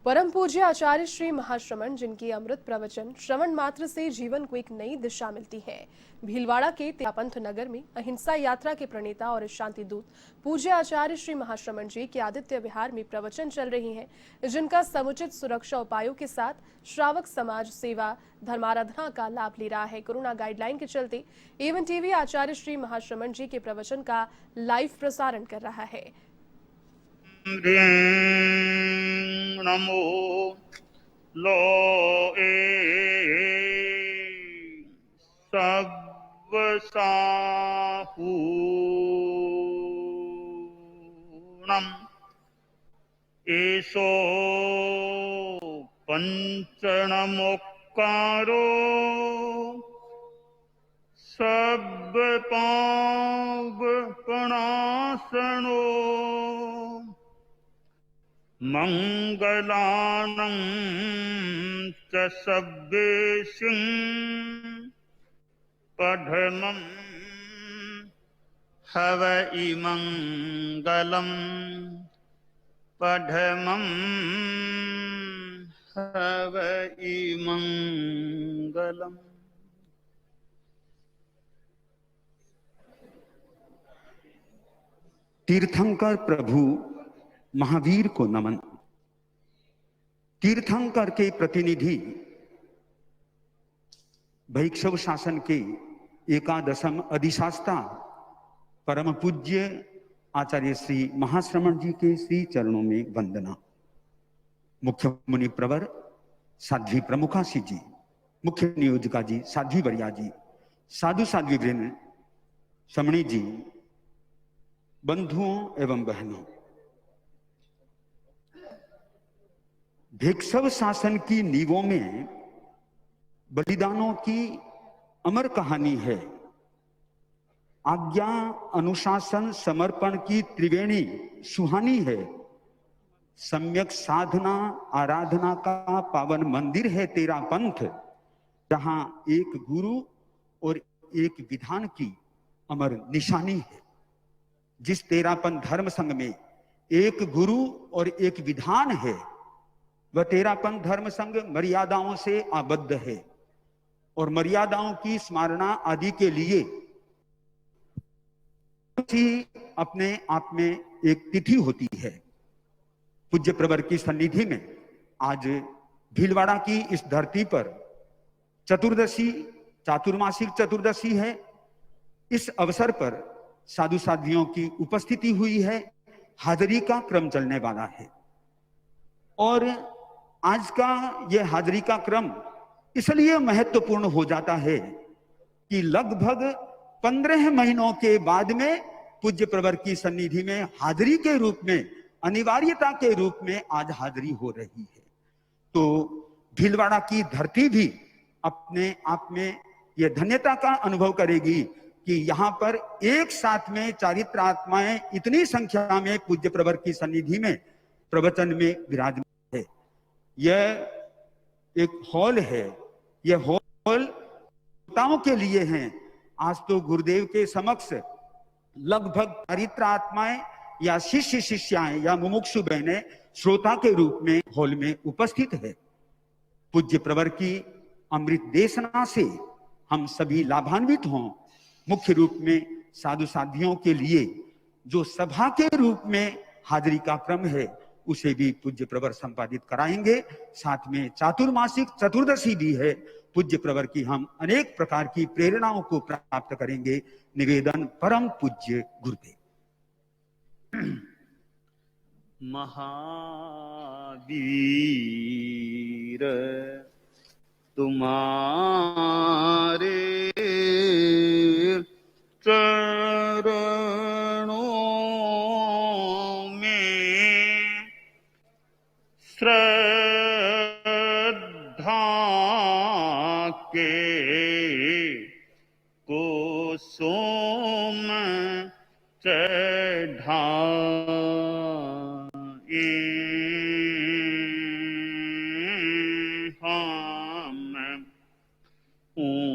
परम पूज्य आचार्य श्री महाश्रमण, जिनकी अमृत प्रवचन श्रवण मात्र से जीवन को एक नई दिशा मिलती है, भीलवाड़ा के तेरापंथ नगर में अहिंसा यात्रा के प्रणेता और शांति दूत पूज्य आचार्य श्री महाश्रमण जी के आदित्य विहार में प्रवचन चल रही हैं, जिनका समुचित सुरक्षा उपायों के साथ श्रावक समाज सेवा धर्माराधना का लाभ ले रहा है। कोरोना गाइडलाइन के चलते एवन टीवी आचार्य श्री महाश्रमण जी के प्रवचन का लाइव प्रसारण कर रहा है। नमो लोए सब्बसाहूणम् एषो पंचनमोक्कारो सब्बपावपणासनो मंगलानं च सब्बेषिं पठमं हवै मंगलम् पठमं हवै मंगलम्। तीर्थंकर प्रभु महावीर को नमन। तीर्थंकर के प्रतिनिधि भैक्षव शासन के एकादशम अधिशास्ता परम पूज्य आचार्य श्री महाश्रमण जी के श्री चरणों में वंदना। मुख्य मुनि प्रवर साध्वी प्रमुखासी जी, मुख्य नियोजिका जी साध्वी बरिया जी, साधु साध्वी वृंद, समणी जी, बंधुओं एवं बहनों, भिक्षव शासन की नींवों में बलिदानों की अमर कहानी है। आज्ञा, अनुशासन, समर्पण की त्रिवेणी सुहानी है। सम्यक साधना आराधना का पावन मंदिर है तेरा पंथ, जहां एक गुरु और एक विधान की अमर निशानी है। जिस तेरापंथ धर्म संघ में एक गुरु और एक विधान है, वह तेरापंथ धर्म संघ मर्यादाओं से आबद्ध है और मर्यादाओं की स्मरणा आदि के लिए अपने आप में एक तिथि होती है। पूज्य प्रवर की सन्निधि में आज भीलवाड़ा की इस धरती पर चतुर्दशी, चातुर्मासिक चतुर्दशी है। इस अवसर पर साधु साध्वियों की उपस्थिति हुई है। हाजिरी का क्रम चलने वाला है और आज का यह हाजिरी का क्रम इसलिए महत्वपूर्ण हो जाता है कि लगभग 15 महीनों के बाद में पूज्य प्रवर की सन्निधि में हाजिरी के रूप में, अनिवार्यता के रूप में आज हाजिरी हो रही है। तो भीलवाड़ा की धरती भी अपने आप में यह धन्यता का अनुभव करेगी कि यहाँ पर एक साथ में चारित्र आत्माएं इतनी संख्या में पूज्य प्रवर की सन्निधि में प्रवचन में विराजमान है। यह एक हॉल है। यह हॉल श्रोताओं के लिए है। आज तो गुरुदेव के समक्ष लगभग चारित्र आत्माएं या शिष्य शिष्याएं या मुमुक्षु बहनें श्रोता के रूप में हॉल में उपस्थित है। पूज्य प्रवर की अमृत देशना से हम सभी लाभान्वित हों। मुख्य रूप में साधु साध्वियों के लिए जो सभा के रूप में हाजिरी का क्रम है, उसे भी पूज्य प्रवर संपादित कराएंगे। साथ में चातुर्मासिक चतुर्दशी भी है। पूज्य प्रवर की हम अनेक प्रकार की प्रेरणाओं को प्राप्त करेंगे। निवेदन परम पूज्य गुरुदेव। महावीर तुम्हारे चरणों में श्रद्धा के कुसुम चढ़ाए हम ऊंचे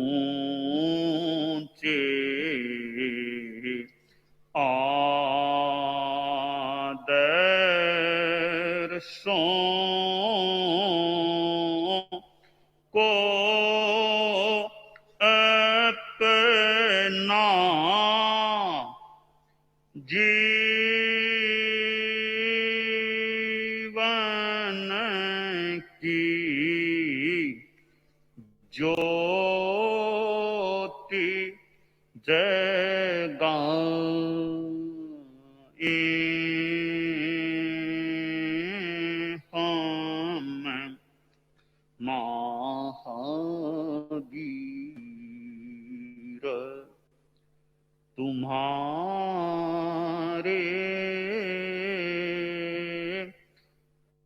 आदर्शों की ज्योति जगाए हम महावीर तुम्हारे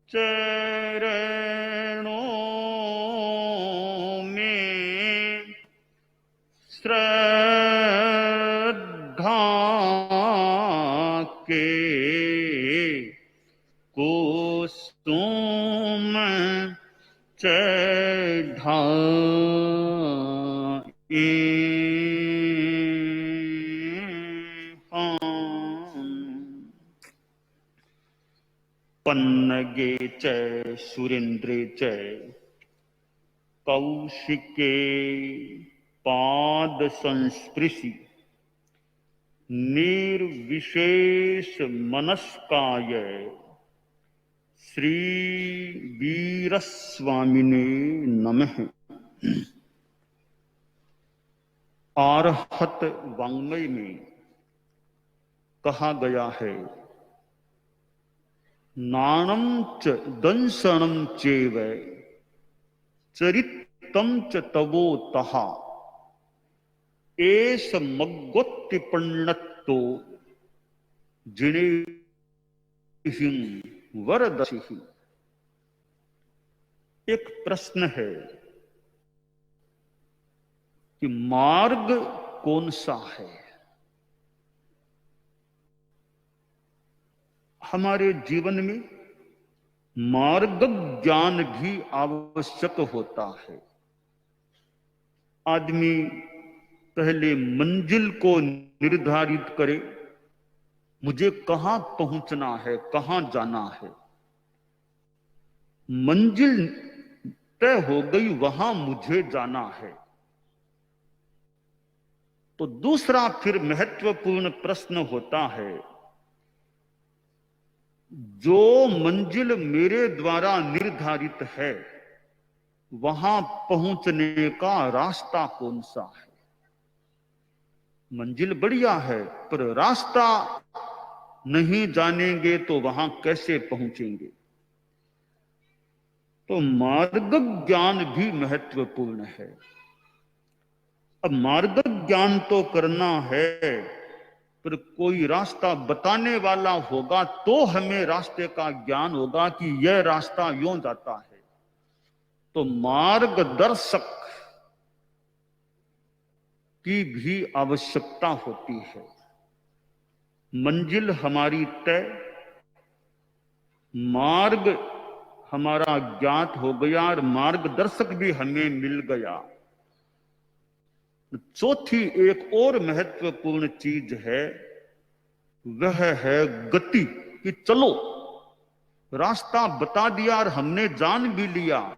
चरणों में श्रद्धा के कुसुम चढ़ाए हम पन्नगे च सुरेन्द्रे च कौशिके पाद संस्पृशि निर्विशेष मनस्काय श्री वीरस्वामिने नमः। आरहत वाङ्मय में कहा गया है, नाणं च दंसनं चैव चरितं च तवोतः एष मग्गोत्तिपन्नत्तो जिनेहिं वरदसिहि। एक प्रश्न है कि मार्ग कौन सा है। हमारे जीवन में मार्ग ज्ञान भी आवश्यक होता है। आदमी पहले मंजिल को निर्धारित करे, मुझे कहां पहुंचना है, कहां जाना है। मंजिल तय हो गई, वहां मुझे जाना है। तो दूसरा फिर महत्वपूर्ण प्रश्न होता है, जो मंजिल मेरे द्वारा निर्धारित है वहां पहुंचने का रास्ता कौन सा है। मंजिल बढ़िया है पर रास्ता नहीं जानेंगे तो वहां कैसे पहुंचेंगे। तो मार्ग ज्ञान भी महत्वपूर्ण है। अब मार्ग ज्ञान तो करना है, पर कोई रास्ता बताने वाला होगा तो हमें रास्ते का ज्ञान होगा कि यह रास्ता यूं जाता है। तो मार्गदर्शक की भी आवश्यकता होती है। मंजिल हमारी तय, मार्ग हमारा ज्ञात हो गया और मार्गदर्शक भी हमें मिल गया। चौथी एक और महत्वपूर्ण चीज है, वह है गति। कि चलो, रास्ता बता दिया और हमने जान भी लिया,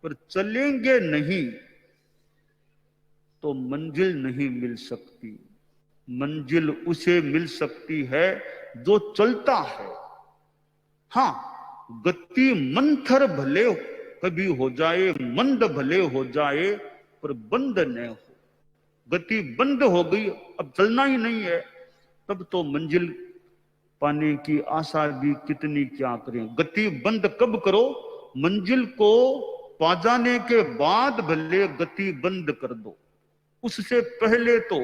पर चलेंगे नहीं तो मंजिल नहीं मिल सकती। मंजिल उसे मिल सकती है जो चलता है। हां, गति मंथर भले कभी हो जाए, मंद भले हो जाए, पर बंद न हो। गति बंद हो गई, अब चलना ही नहीं है, तब तो मंजिल पाने की आशा भी कितनी क्या करें। गति बंद कब करो, मंजिल को पा जाने के बाद भले गति बंद कर दो। उससे पहले तो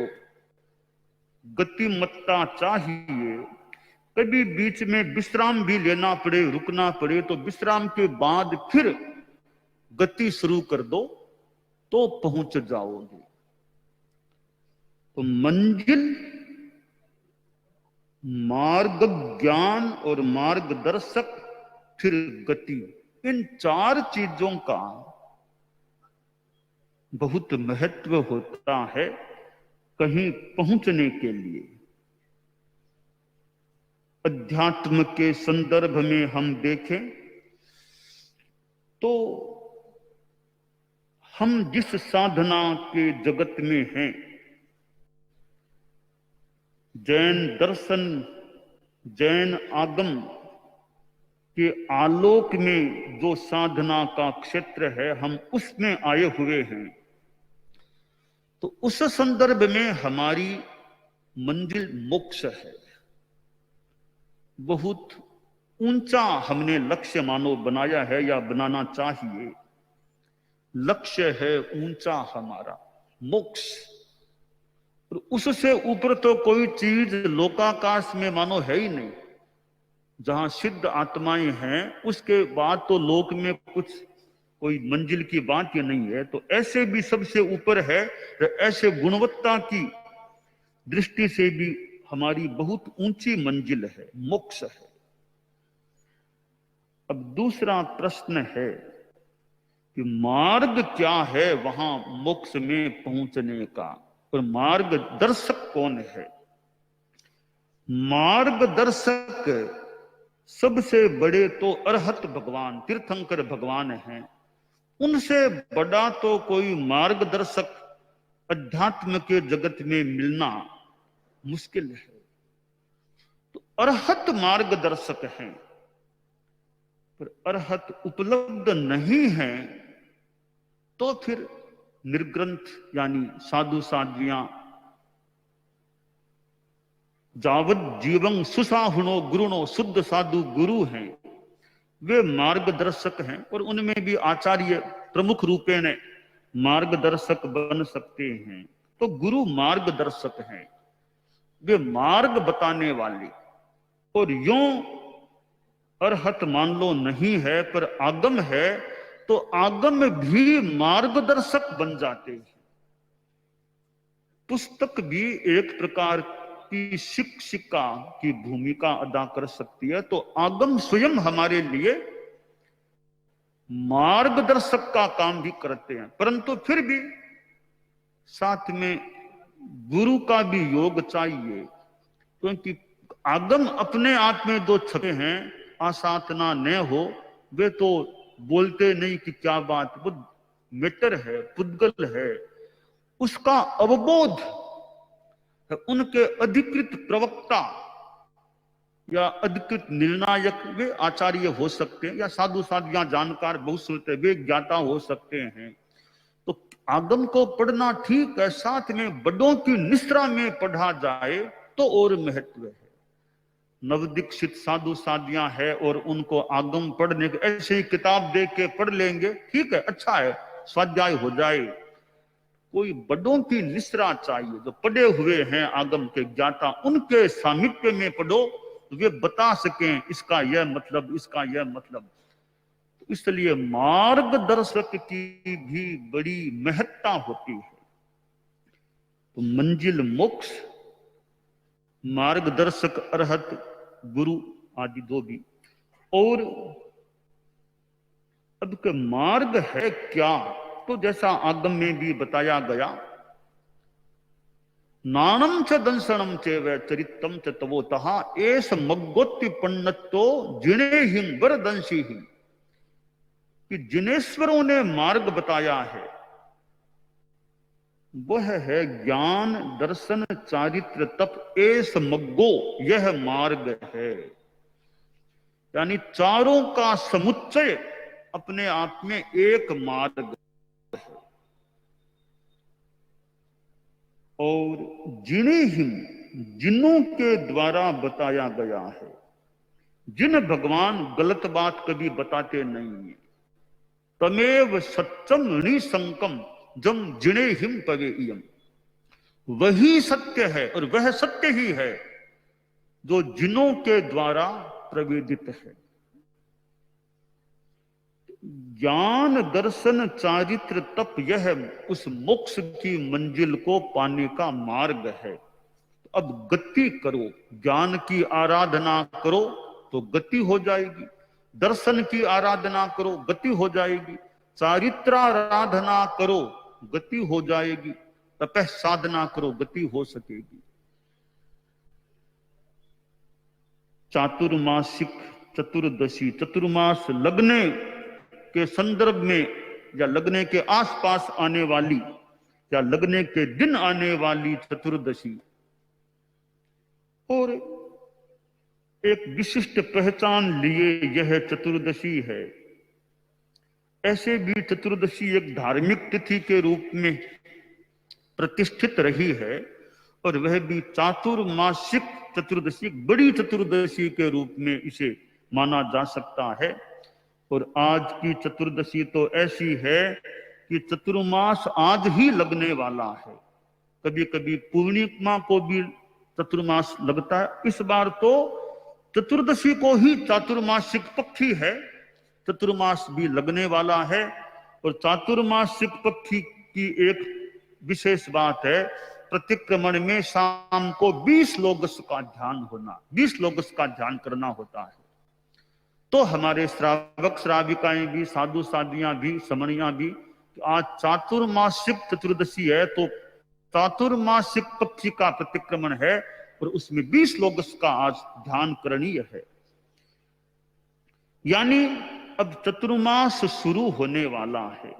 गतिमत्ता चाहिए। कभी बीच में विश्राम भी लेना पड़े, रुकना पड़े, तो विश्राम के बाद फिर गति शुरू कर दो तो पहुंच जाओगे। तो मंजिल, मार्ग ज्ञान और मार्गदर्शक, फिर गति, इन चार चीजों का बहुत महत्व होता है कहीं पहुंचने के लिए। अध्यात्म के संदर्भ में हम देखें तो हम जिस साधना के जगत में हैं, जैन दर्शन, जैन आगम कि आलोक में जो साधना का क्षेत्र है हम उसमें आए हुए हैं। तो उस संदर्भ में हमारी मंजिल मोक्ष है। बहुत ऊंचा हमने लक्ष्य मानो बनाया है या बनाना चाहिए। लक्ष्य है ऊंचा हमारा मोक्ष, और उससे ऊपर तो कोई चीज लोकाकाश में मानो है ही नहीं। जहां सिद्ध आत्माएं हैं उसके बाद तो लोक में कुछ कोई मंजिल की बात ही नहीं है। तो ऐसे भी सबसे ऊपर है, तो ऐसे गुणवत्ता की दृष्टि से भी हमारी बहुत ऊंची मंजिल है, मोक्ष है। अब दूसरा प्रश्न है कि मार्ग क्या है वहां मोक्ष में पहुंचने का, और मार्गदर्शक कौन है? मार्गदर्शक सबसे बड़े तो अरहत भगवान, तीर्थंकर भगवान हैं। उनसे बड़ा तो कोई मार्गदर्शक अध्यात्म के जगत में मिलना मुश्किल है। तो अरहत मार्गदर्शक हैं, पर अरहत उपलब्ध नहीं है तो फिर निर्ग्रंथ यानी साधु साध्वियां जावत जीवं सुसाहुणो गुरुणो शुद्ध साधु गुरु हैं, वे मार्गदर्शक हैं। और उनमें भी आचार्य प्रमुख रूपे ने मार्गदर्शक बन सकते हैं। तो गुरु मार्गदर्शक हैं, वे मार्ग बताने वाले। और यूं अरहत मान लो नहीं है पर आगम है, तो आगम भी मार्गदर्शक बन जाते हैं। पुस्तक भी एक प्रकार की शिक्षिका की भूमिका अदा कर सकती है। तो आगम स्वयं हमारे लिए मार्गदर्शक का काम भी करते हैं, परंतु फिर भी साथ में गुरु का भी योग चाहिए। क्योंकि आगम अपने आप में जो छपे हैं, आसाधना न हो, वे तो बोलते नहीं कि क्या बात, वो मैटर है, पुद्गल है। उसका अवबोध उनके अधिकृत प्रवक्ता या अधिकृत निर्णायक वे आचार्य हो सकते हैं, या साधु साधियां जानकार बहुत सुनते, वे ज्ञाता हो सकते हैं। तो आगम को पढ़ना ठीक है, साथ में बड़ों की निश्रा में पढ़ा जाए तो और महत्व है। नवदीक्षित साधु साधियां है और उनको आगम पढ़ने के ऐसे ही किताब देख के पढ़ लेंगे, ठीक है, अच्छा है, स्वाध्याय हो जाए। कोई बड़ों की निश्रा चाहिए, जो पढ़े हुए हैं आगम के ज्ञाता, उनके सामिप्य में पढ़ो, वे बता सकें इसका यह मतलब, इसका यह मतलब। इसलिए मार्गदर्शक की भी बड़ी महत्ता होती है। तो मंजिल मोक्ष, मार्गदर्शक अरहत, गुरु आदि दो भी। और अब के मार्ग है क्या? तो जैसा आगम में भी बताया गया, नानम च दंसनम चेव चरितम च तवोतः एस मग्गोत्ति पन्नतो जिने हिम वर दंशी ही, कि जिनेश्वरों ने मार्ग बताया है वह है ज्ञान दर्शन चारित्र तप एस मग्गो, यह मार्ग है। यानी चारों का समुच्चय अपने आप में एक मार्ग है। और जिन्हें ही जिन्हों के द्वारा बताया गया है, जिन भगवान गलत बात कभी बताते नहीं है। तमेव सत्यम निसंकम जम जिणे हिम पवेयम, वही सत्य है और वह सत्य ही है जो जिनों के द्वारा प्रवेदित है। ज्ञान दर्शन चारित्र तप, यह उस मोक्ष की मंजिल को पाने का मार्ग है। अब गति करो, ज्ञान की आराधना करो तो गति हो जाएगी, दर्शन की आराधना करो गति हो जाएगी, चारित्राराधना करो गति हो जाएगी, तपः साधना करो गति हो सकेगी। चातुर्मासिक चतुर्दशी, चतुर्मास लगने के संदर्भ में या लगने के आसपास आने वाली या लगने के दिन आने वाली चतुर्दशी, और एक विशिष्ट पहचान लिए यह चतुर्दशी है। ऐसे भी चतुर्दशी एक धार्मिक तिथि के रूप में प्रतिष्ठित रही है और वह भी चातुर्मासिक चतुर्दशी, एक बड़ी चतुर्दशी के रूप में इसे माना जा सकता है। और आज की चतुर्दशी तो ऐसी है कि चतुर्मास आज ही लगने वाला है। कभी कभी पूर्णिमा को भी चतुर्मास लगता है। इस बार तो चतुर्दशी को ही चातुर्मासिक पक्षी है, चतुर्मास भी लगने वाला है। और चातुर्मासिक पक्षी की एक विशेष बात है, प्रतिक्रमण में शाम को 20 लोगस का ध्यान होना, 20 लोगस का ध्यान करना होता है। तो हमारे श्रावक श्राविकाएं भी, साधु साधियां भी, समणियां भी, आज चातुर्मासिक चतुर्दशी है तो चातुर्मासिक पक्षी का प्रतिक्रमण है और उसमें 20 लोगस का आज ध्यान करणीय है। यानी अब चतुर्मास शुरू होने वाला है।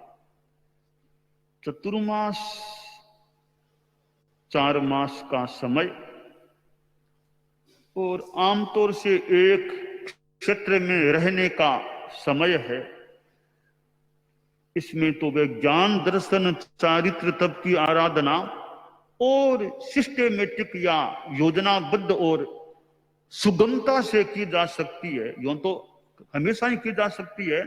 चतुर्मास 4 मास का समय और आमतौर से एक क्षेत्र में रहने का समय है। इसमें तो वे ज्ञान, दर्शन, चारित्र, तप की आराधना और सिस्टेमेटिक या योजनाबद्ध और सुगमता से की जा सकती है। यूं तो हमेशा ही की जा सकती है,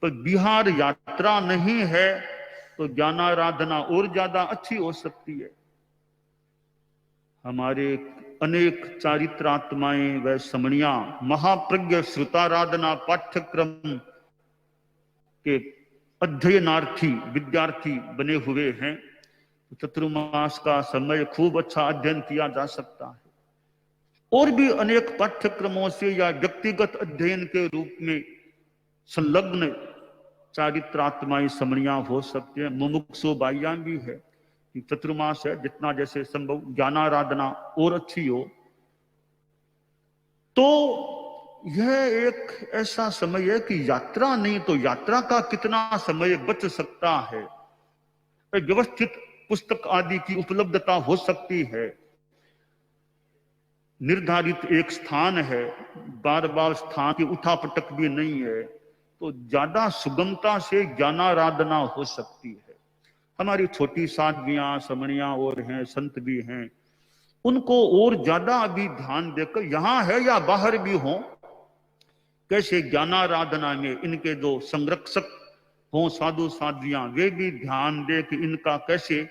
पर बिहार यात्रा नहीं है तो ज्ञानाराधना और ज्यादा अच्छी हो सकती है। हमारे अनेक चारित्रात्माएं व समणिया महाप्रज्ञ श्रुताराधना पाठ्यक्रम के अध्ययनार्थी विद्यार्थी बने हुए हैं। चतुर्मास का समय खूब अच्छा अध्ययन किया जा सकता है। और भी अनेक पाठ्यक्रमों से या व्यक्तिगत अध्ययन के रूप में संलग्न चारित्रात्माएं समणिया हो सकते हैं। मुमुक्षु बाह्यां भी है। चतुर्मास है, जितना जैसे संभव ज्ञानाराधना और अच्छी हो। तो यह एक ऐसा समय है कि यात्रा नहीं तो यात्रा का कितना समय बच सकता है। व्यवस्थित पुस्तक आदि की उपलब्धता हो सकती है। निर्धारित एक स्थान है, बार बार स्थान की उठापटक भी नहीं है, तो ज्यादा सुगमता से ज्ञानाराधना हो सकती है। हमारी छोटी साधवियां समणियां और हैं, संत भी हैं, उनको और ज्यादा अभी ध्यान देकर, यहां है या बाहर भी हो, कैसे ज्ञानाराधना में इनके जो संरक्षक हों साधु साध्वियां, वे भी ध्यान दे कि इनका कैसे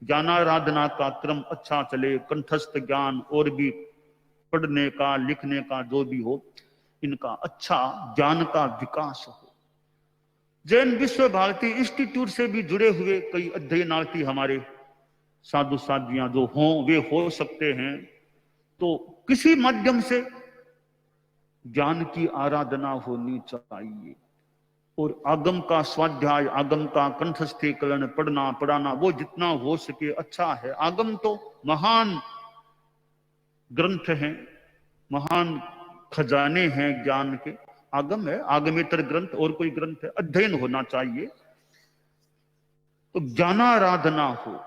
ज्ञानाराधना का क्रम अच्छा चले, कंठस्थ ज्ञान और भी पढ़ने का लिखने का जो भी हो, इनका अच्छा ज्ञान का विकास हो। जैन विश्व भारती इंस्टीट्यूट से भी जुड़े हुए कई अध्ययनार्थी हमारे साधु साधियां जो हों वे हो सकते हैं। तो किसी माध्यम से ज्ञान की आराधना होनी चाहिए और आगम का स्वाध्याय, आगम का कंठस्थीकरण, पढ़ना पढ़ाना वो जितना हो सके अच्छा है। आगम तो महान ग्रंथ हैं, महान खजाने हैं ज्ञान के। आगम है, आगमेतर ग्रंथ और कोई ग्रंथ है, अध्ययन होना चाहिए। तो ज्ञानाराधना हो,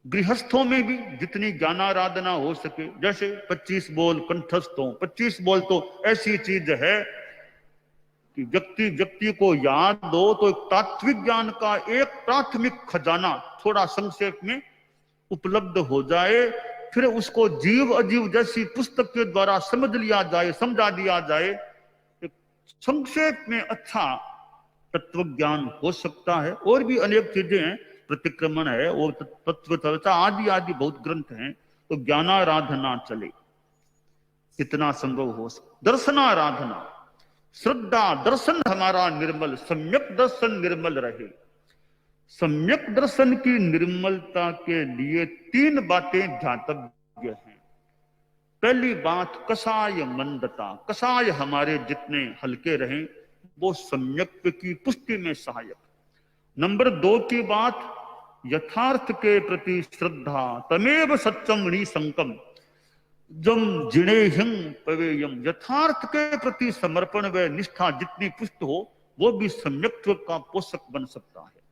गृहस्थों में भी जितनी ज्ञानाराधना हो सके। जैसे 25 बोल कंठस्थ हो। 25 बोल तो ऐसी चीज है कि व्यक्ति व्यक्ति को याद हो तो तात्विक ज्ञान का एक प्राथमिक खजाना थोड़ा संक्षेप में उपलब्ध हो जाए, फिर उसको जीव अजीव जैसी पुस्तक के द्वारा समझ लिया जाए, समझा दिया जाए, संक्षेप में अच्छा तत्व ज्ञान हो सकता है। और भी अनेक चीजें हैं, प्रतिक्रमण है और तत्व चर्चा आदि आदि बहुत ग्रंथ हैं। तो ज्ञानाराधना चले कितना संभव हो। दर्शनाराधना, श्रद्धा, दर्शन हमारा निर्मल, सम्यक दर्शन निर्मल रहे। सम्यक दर्शन की निर्मलता के लिए 3 बातें ध्यातव्य हैं। पहली बात कसाय मंदता, कसाय हमारे जितने हल्के रहें वो सम्यक की पुष्टि में सहायक। नंबर 2 की बात यथार्थ के प्रति श्रद्धा, तमेव सत्यम निसंकम जम जिणेहं पवेयम। यथार्थ के प्रति समर्पण व निष्ठा जितनी पुष्ट हो वो भी सम्यक्त्व का पोषक बन सकता है।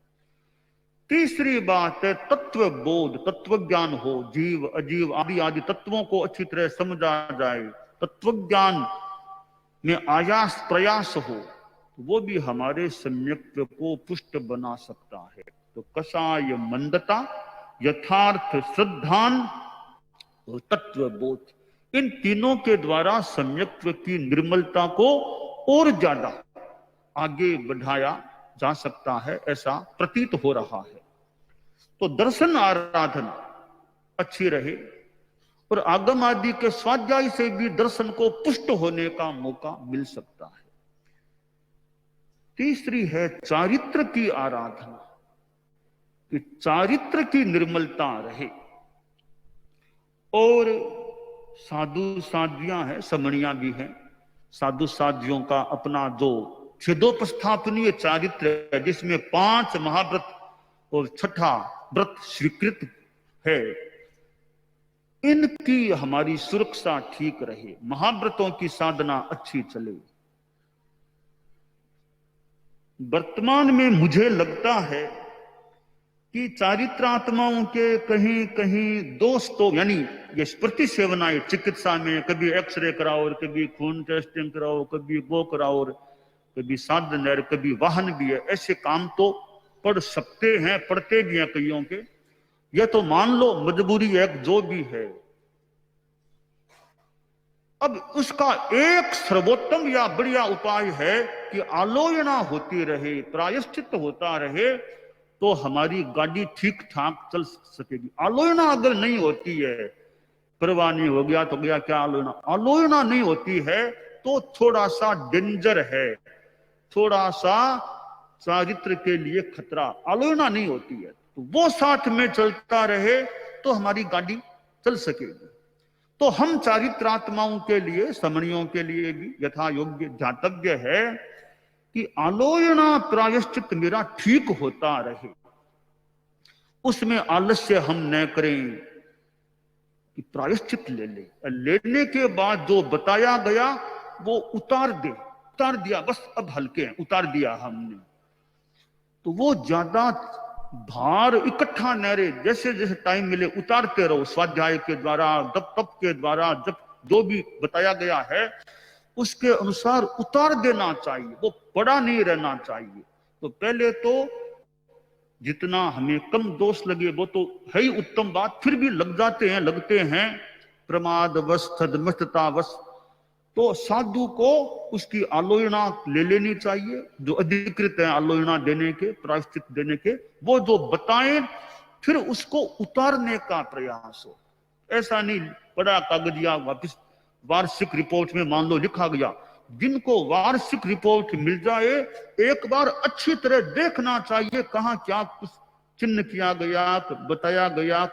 तीसरी बात है तत्व बोध, तत्व ज्ञान हो, जीव अजीव आदि आदि तत्वों को अच्छी तरह समझा जाए, तत्वज्ञान में आयास प्रयास हो, तो वो भी हमारे सम्यक्त्व को पुष्ट बना सकता है। तो कषाय मंदता, यथार्थ श्रद्धान और तत्व बोध, इन तीनों के द्वारा सम्यक्त्व की निर्मलता को और ज्यादा आगे बढ़ाया जा सकता है, ऐसा प्रतीत हो रहा है। तो दर्शन आराधना अच्छी रहे और आगम आदि के स्वाध्याय से भी दर्शन को पुष्ट होने का मौका मिल सकता है। तीसरी है चारित्र की आराधना, कि चारित्र की निर्मलता रहे। और साधु साध्वियां हैं, समणियां भी हैं। साधु साध्वियों का अपना जो छेदोपस्थापनीय चारित्र है, जिसमें 5 महाव्रत और 6ठा व्रत स्वीकृत है, इनकी हमारी सुरक्षा ठीक रहे, महाव्रतों की साधना अच्छी चले। वर्तमान में मुझे लगता है कि चारित्रात्माओं के कहीं कहीं दोष तो, यानी ये स्मृति सेवनाएं चिकित्सा में, कभी एक्सरे कराओ और कभी खून टेस्टिंग कराओ, कभी वो कराओ और कभी साधन है, कभी वाहन भी है, ऐसे काम तो पढ़ सकते हैं, पढ़ते भी हैं कईयों के। यह तो मान लो मजबूरी है, जो भी है। अब उसका एक सर्वोत्तम या बढ़िया उपाय है कि आलोचना होती रहे, प्रायश्चित होता रहे, तो हमारी गाड़ी ठीक ठाक चल सकेगी। आलोचना अगर नहीं होती है, परवाह नहीं हो गया तो गया, क्या आलोचना नहीं होती है तो थोड़ा सा डेंजर है, थोड़ा सा चारित्र के लिए खतरा। आलोचना नहीं होती है तो वो साथ में चलता रहे तो हमारी गाड़ी चल सकेगी। तो हम चारित्रात्माओं के लिए, समणियों के लिए भी यथा योग्य ध्यातव्य है कि आलोचना प्रायश्चित मेरा ठीक होता रहे, उसमें आलस्य हम न करें कि प्रायश्चित ले ले, लेने के बाद जो बताया गया वो उतार दिया, बस अब हल्के हैं, उतार दिया हमने, तो वो ज्यादा भार इकट्ठा न रहे। जैसे जैसे टाइम मिले उतारते रहो, स्वाध्याय के द्वारा, तप के द्वारा, जब जो भी बताया गया है उसके अनुसार उतार देना चाहिए, वो पड़ा नहीं रहना चाहिए। तो पहले तो जितना हमें कम दोष लगे वो तो है ही उत्तम बात, फिर भी लगते हैं प्रमादवश तदमस्ततावश, तो साधु को उसकी आलोचना ले लेनी चाहिए, जो अधिकृत है आलोचना देने के, प्रायश्चित देने के, वो जो बताएं फिर उसको उतारने का प्रयास हो। ऐसा नहीं पड़ा कागजिया वापिस वार्षिक रिपोर्ट में मान लो लिखा गया। जिनको वार्षिक रिपोर्ट मिल जाए एक बार अच्छी तरह देखना चाहिए, कहाँ क्या कुछ चिन्ह किया गया, बताया गया,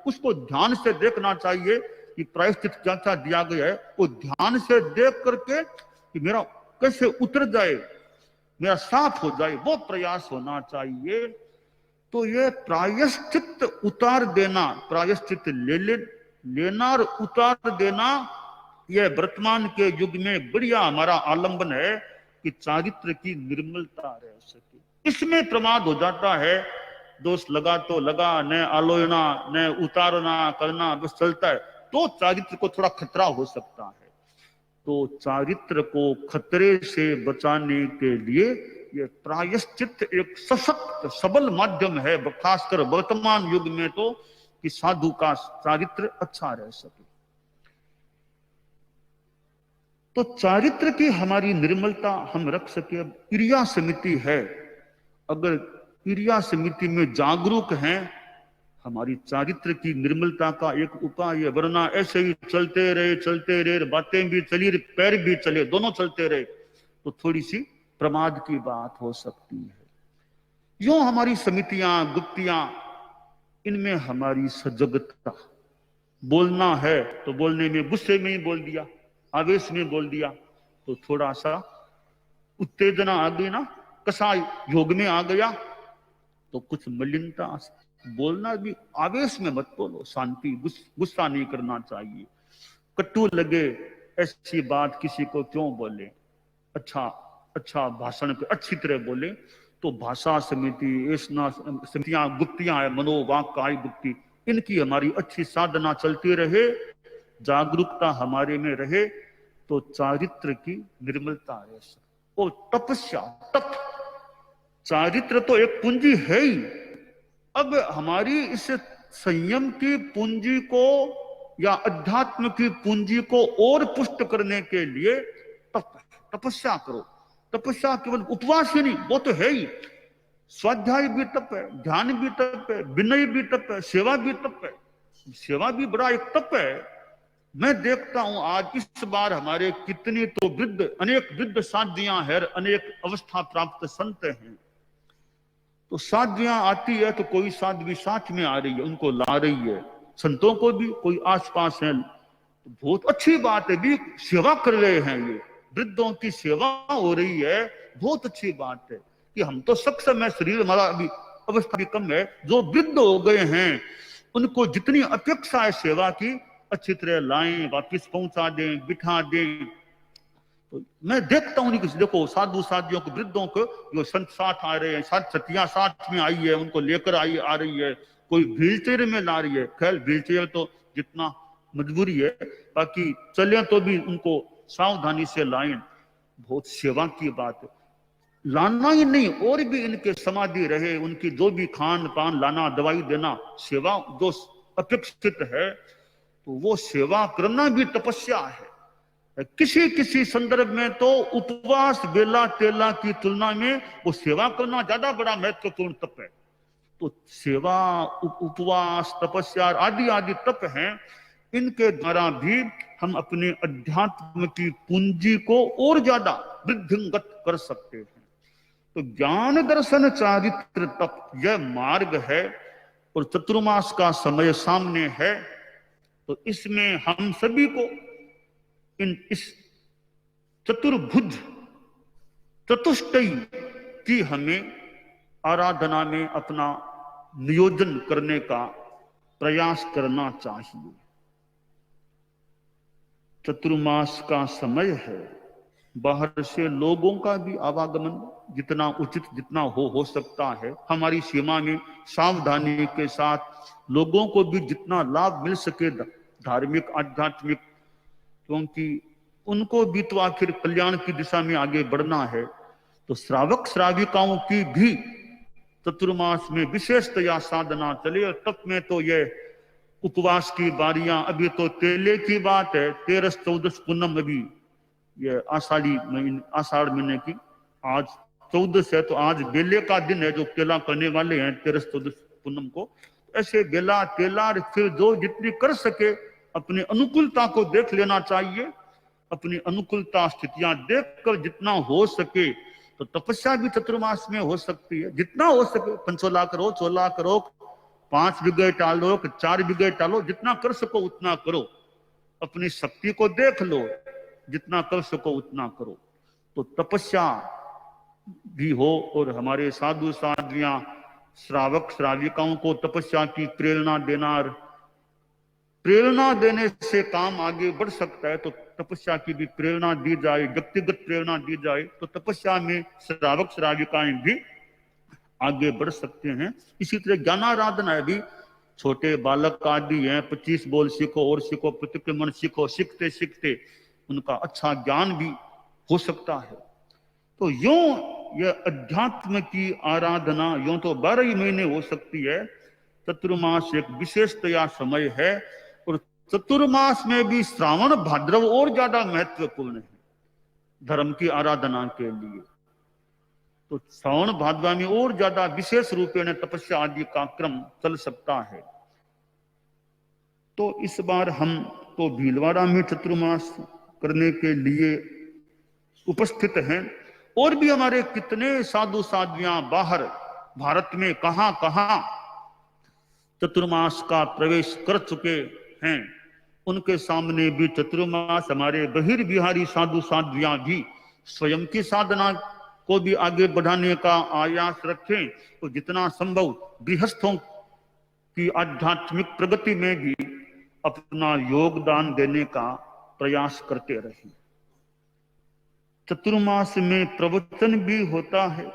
उसको ध्यान से देखना चाहिए कि प्रायश्चित क्या क्या दिया गया है, वो ध्यान से देख करके कि मेरा कैसे उतर जाए, मेरा साफ हो जाए, वो प्रयास होना चाहिए। तो ये प्रायश्चित उतार देना, प्रायश्चित लेना और उतार देना, यह वर्तमान के युग में बढ़िया हमारा आलंबन है कि चारित्र की निर्मलता रह सके। इसमें प्रमाद हो जाता है, दोष लगा तो लगा, न आलोचना न उतारना करना, बस चलता है, तो चारित्र को थोड़ा खतरा हो सकता है। तो चारित्र को खतरे से बचाने के लिए ये प्रायश्चित एक सशक्त सबल माध्यम है, खासकर वर्तमान युग में, तो कि साधु का चारित्र अच्छा रह सके। तो चारित्र की हमारी निर्मलता हम रख सके। अब क्रिया समिति है, अगर क्रिया समिति में जागरूक हैं, हमारी चारित्र की निर्मलता का एक उपाय है, वरना ऐसे ही चलते रहे, बातें भी चली, पैर भी चले, दोनों चलते रहे, तो थोड़ी सी प्रमाद की बात हो सकती है। यूं हमारी समितियां, गुप्तियां, इनमें हमारी सजगता, बोलना है तो बोलने में गुस्से में ही बोल दिया, आवेश में बोल दिया, तो थोड़ा सा उत्तेजना आ गई ना, कसाय योग में आ गया, तो कुछ मलिनता, बोलना भी आवेश में मत बोलो, शांति, गुस्सा नहीं करना चाहिए। कटु लगे ऐसी बात किसी को क्यों बोले, अच्छा भाषण पे अच्छी तरह बोले। तो भाषा समिति, समितियां, गुप्तियां है, मनोवाक काय गुप्ति, इनकी हमारी अच्छी साधना चलती रहे, जागरूकता हमारे में रहे, तो चारित्र की निर्मलता है। और तपस्या, तप, चारित्र तो एक पूंजी है ही। अब हमारी इस संयम की पूंजी को या अध्यात्म की पूंजी को और पुष्ट करने के लिए तपस्या करो। तपस्या केवल उपवास ही नहीं, वो तो है ही, स्वाध्याय भी तप है, ध्यान भी तप है, विनय भी तप है, सेवा भी तप है। सेवा भी बड़ा एक तप है। मैं देखता हूं आज इस बार हमारे कितने तो वृद्ध, अनेक वृद्ध साध्वियां हैं, अनेक अवस्था प्राप्त संत हैं। तो साध्वियां आती है तो कोई साध्वी साथ में आ रही है, उनको ला रही है, संतों को भी कोई आसपास है, तो बहुत अच्छी बात है, भी सेवा कर रहे हैं, ये वृद्धों की सेवा हो रही है, बहुत अच्छी बात है। कि हम तो सक्षम है, शरीर हमारा अभी अवस्था भी कम है, जो वृद्ध हो गए हैं उनको जितनी अपेक्षा है सेवा की, अच्छी तरह लाएं, वापिस पहुंचा दें, बिठा दें। तो मैं देखता हूं कि देखो साधु साधियों को, वृद्धों को, जो संत साथ आ रहे हैं, साथ सतियां साथ में आई है, उनको लेकर आ रही है, कोई व्हील चेयर में ला रही है। खैर व्हील चेयर तो जितना मजबूरी है, बाकी चले तो भी उनको सावधानी से लाएं, बहुत सेवा की बात है। लाना ही नहीं, और भी इनके समाधि रहे, उनकी जो भी खान पान लाना, दवाई देना, सेवा जो अपेक्षित है, तो वो सेवा करना भी तपस्या है। किसी किसी संदर्भ में तो उपवास बेला तेला की तुलना में वो सेवा करना ज्यादा बड़ा महत्वपूर्ण तप है। तो सेवा, उपवास, तपस्या आदि आदि तप हैं, इनके द्वारा भी हम अपने अध्यात्म की पूंजी को और ज्यादा वृद्धिंगत कर सकते हैं। तो ज्ञान दर्शन चारित्र तप यह मार्ग है, और चतुर्मास का समय सामने है। तो इसमें हम सभी को इस चतुर्भुज चतुष्टयी की हमें आराधना में अपना नियोजन करने का प्रयास करना चाहिए। चतुर्मास का समय है, बाहर से लोगों का भी आवागमन जितना उचित, जितना हो सकता है, हमारी सीमा में सावधानी के साथ लोगों को भी जितना लाभ मिल सके धार्मिक आध्यात्मिक, क्योंकि उनको भी तो आखिर कल्याण की दिशा में आगे बढ़ना है। तो श्रावक श्राविकाओं की भी चतुर्मास में विशेषतया साधना चले। और तप में तो ये उपवास की बारियां, अभी तो केले की बात है, 13-14 पूनम, अभी ये आषाढ़ महीने की आज 14 है, तो आज बेले का दिन है, जो केला करने वाले हैं 13-14 पूनम को। ऐसे बेला केला फिर जो जितनी कर सके अपनी अनुकूलता को देख लेना चाहिए, अपनी अनुकूलता स्थितियां देखकर जितना हो सके। तो तपस्या भी चतुर्मास में हो सकती है, जितना हो सके, पंचोला करो, चोला करो, 5 बीघे टालो, 4 बीघे टालो, जितना कर सको उतना करो, अपनी शक्ति को देख लो, जितना कर सको उतना करो। तो तपस्या भी हो, और हमारे साधु साध्वियां श्रावक श्राविकाओं को तपस्या की प्रेरणा देने से काम आगे बढ़ सकता है। तो तपस्या की भी प्रेरणा दी जाए, व्यक्तिगत प्रेरणा दी जाए, तो तपस्या में श्रावक श्राविकाएं भी आगे बढ़ सकते हैं। इसी तरह ज्ञानाराधना भी, छोटे बालक आदि हैं, 25 बोल सीखो और सीखो, प्रतिक्रमण सीखो, सीखते सीखते उनका अच्छा ज्ञान भी हो सकता है। तो यूं यह अध्यात्म की आराधना यूं तो 12 ही महीने हो सकती है, चतुर्मास एक विशेषतया समय है। और चतुर्मास में भी श्रावण भाद्रव और ज्यादा महत्वपूर्ण है धर्म की आराधना के लिए। तो श्रावण भाद्रव में और ज्यादा विशेष रूप में तपस्या आदि का क्रम चल सकता है। तो इस बार हम तो भीलवाड़ा में चतुर्मास करने के लिए उपस्थित हैं, और भी हमारे कितने साधु साध्वियां बाहर भारत में कहां कहां चतुर्मास का प्रवेश कर चुके हैं, उनके सामने भी चतुर्मास, हमारे बहिर्विहारी साधु साध्वियां भी स्वयं की साधना को भी आगे बढ़ाने का आयास रखें। तो जितना संभव गृहस्थों की आध्यात्मिक प्रगति में भी अपना योगदान देने का प्रयास करते रहें। चतुर्मास में प्रवचन भी होता है,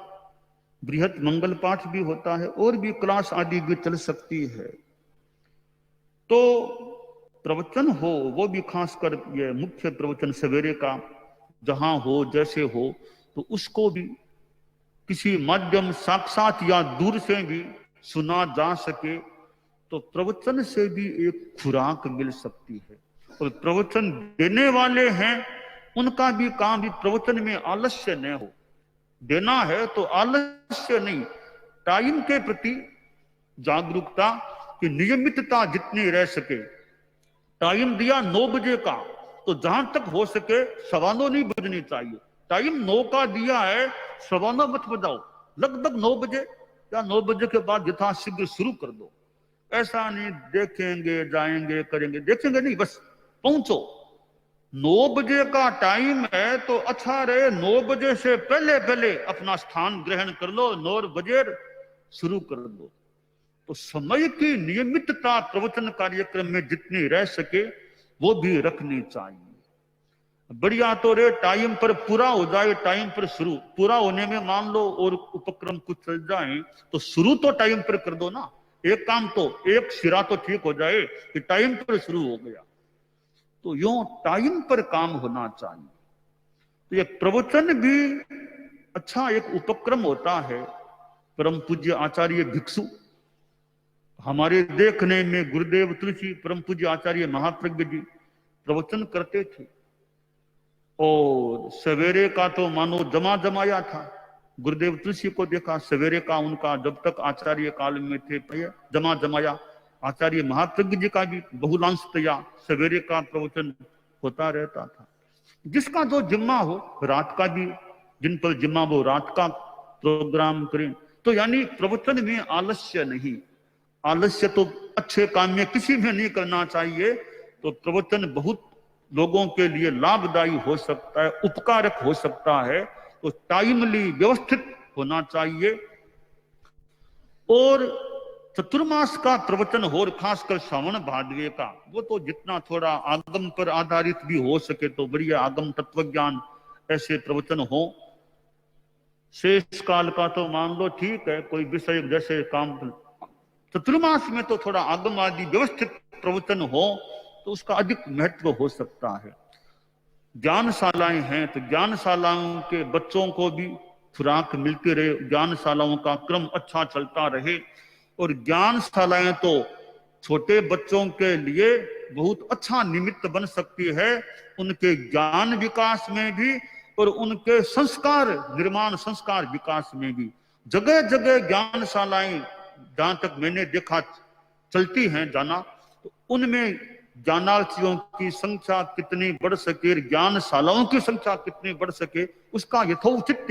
बृहत मंगल पाठ भी होता है, और भी क्लास आदि भी चल सकती है। तो प्रवचन हो वो भी खासकर ये मुख्य प्रवचन सवेरे का जहां हो जैसे हो, तो उसको भी किसी माध्यम साक्षात या दूर से भी सुना जा सके, तो प्रवचन से भी एक खुराक मिल सकती है। और प्रवचन देने वाले हैं उनका भी काम भी प्रवचन में आलस्य न हो। देना है तो आलस्य नहीं, टाइम के प्रति जागरूकता की नियमितता जितनी रह सके। टाइम दिया 9 बजे का, तो जहां तक हो सके 9:15 नहीं बजनी चाहिए। टाइम 9 का दिया है, 9:15 मत बजाओ, लगभग 9 बजे या 9 बजे के बाद यथाशीघ्र शुरू कर दो। ऐसा नहीं देखेंगे जाएंगे करेंगे, देखेंगे नहीं, बस पहुंचो। 9 बजे का टाइम है तो अच्छा रहे 9 बजे से पहले पहले अपना स्थान ग्रहण कर लो, 9 बजे शुरू कर दो। तो समय की नियमितता प्रवचन कार्यक्रम में जितनी रह सके वो भी रखनी चाहिए। बढ़िया तो रे टाइम पर पूरा हो जाए, टाइम पर शुरू। पूरा होने में मान लो और उपक्रम कुछ चल जाए तो शुरू तो टाइम पर कर दो ना। एक काम तो एक सिरा तो ठीक हो जाए कि टाइम पर शुरू हो गया। तो यूं टाइम पर काम होना चाहिए। तो ये प्रवचन भी अच्छा एक उपक्रम होता है। परम पूज्य आचार्य भिक्षु हमारे देखने में गुरुदेव तुलसी परम पूज्य आचार्य महाप्रज्ञ जी प्रवचन करते थे, और सवेरे का तो मानो जमा जमाया था। गुरुदेव तुलसी को देखा, सवेरे का उनका जब तक आचार्य काल में थे जमा जमाया। आचार्य महाप्रज्ञ जी का भी बहुलांशतया सवेरे का प्रवचन होता रहता था। जिसका जो जिम्मा हो, रात का भी जिन पर जिम्मा वो रात का प्रोग्राम करें। तो यानी प्रवचन में आलस्य नहीं। आलस्य तो अच्छे काम में किसी में नहीं करना चाहिए। तो प्रवचन बहुत लोगों के लिए लाभदायी हो सकता है, उपकारक हो सकता है। तो टाइमली व्यवस्थित होना चाहिए। और चतुर्मास का प्रवचन हो, खासकर श्रावण भादवे का, वो तो जितना थोड़ा आगम पर आधारित भी हो सके तो बढ़िया, आगम तत्वज्ञान ऐसे प्रवचन हो। शेष काल का तो मान लो ठीक है, कोई विषय जैसे काम। चतुर्मास में तो थोड़ा आगम आदि व्यवस्थित प्रवचन हो तो उसका अधिक महत्व हो सकता है। ज्ञानशालाएं हैं तो ज्ञानशालाओं के बच्चों को भी खुराक मिलती रहे, ज्ञानशालाओं का क्रम अच्छा चलता रहे। और ज्ञानशालाएं तो छोटे बच्चों के लिए बहुत अच्छा निमित्त बन सकती है, उनके ज्ञान विकास में भी और उनके संस्कार निर्माण, संस्कार विकास में भी। जगह जगह ज्ञानशालाएं जहां तक मैंने देखा चलती हैं जाना, तो उनमें ज्ञानार्थियों की संख्या कितनी बढ़ सके, ज्ञानशालाओं की संख्या कितनी बढ़ सके, उसका यथोचित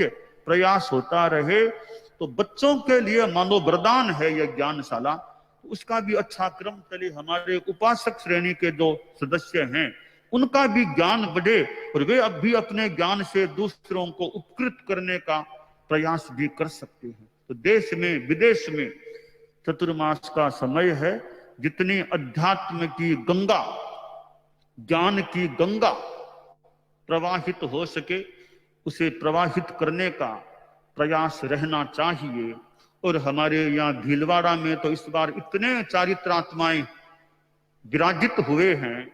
प्रयास होता रहे। तो बच्चों के लिए मानो वरदान है यह ज्ञानशाला, उसका भी अच्छा क्रम चले। हमारे उपासक श्रेणी के जो सदस्य हैं उनका भी ज्ञान बढ़े और वे अब भी अपने ज्ञान से दूसरों को उपकृत करने का प्रयास भी कर सकते हैं। तो देश में विदेश में चतुर्मास का समय है। जितनी अध्यात्म की गंगा, ज्ञान की गंगा प्रवाहित हो सके उसे प्रवाहित करने का प्रयास रहना चाहिए। और हमारे यहाँ भीलवाड़ा में तो इस बार इतने चारित्रात्माएं विराजित हुए हैं,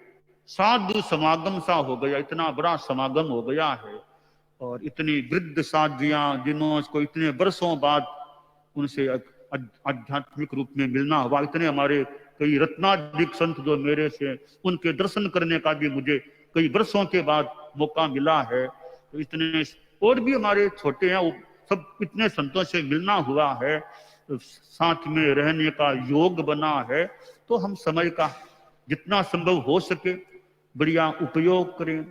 साधु समागम सा हो गया, इतना बड़ा समागम हो गया है। और इतनी वृद्ध साध्वियां जिनको इतने वर्षों बाद उनसे आध्यात्मिक रूप में मिलना हुआ, इतने हमारे कई रत्नाधिक संत जो मेरे से, उनके दर्शन करने का भी मुझे कई वर्षों के बाद मौका मिला है। तो इतने और भी हमारे छोटे हैं, वो सब इतने संतों से मिलना हुआ है, साथ में रहने का योग बना है। तो हम समय का जितना संभव हो सके बढ़िया उपयोग करें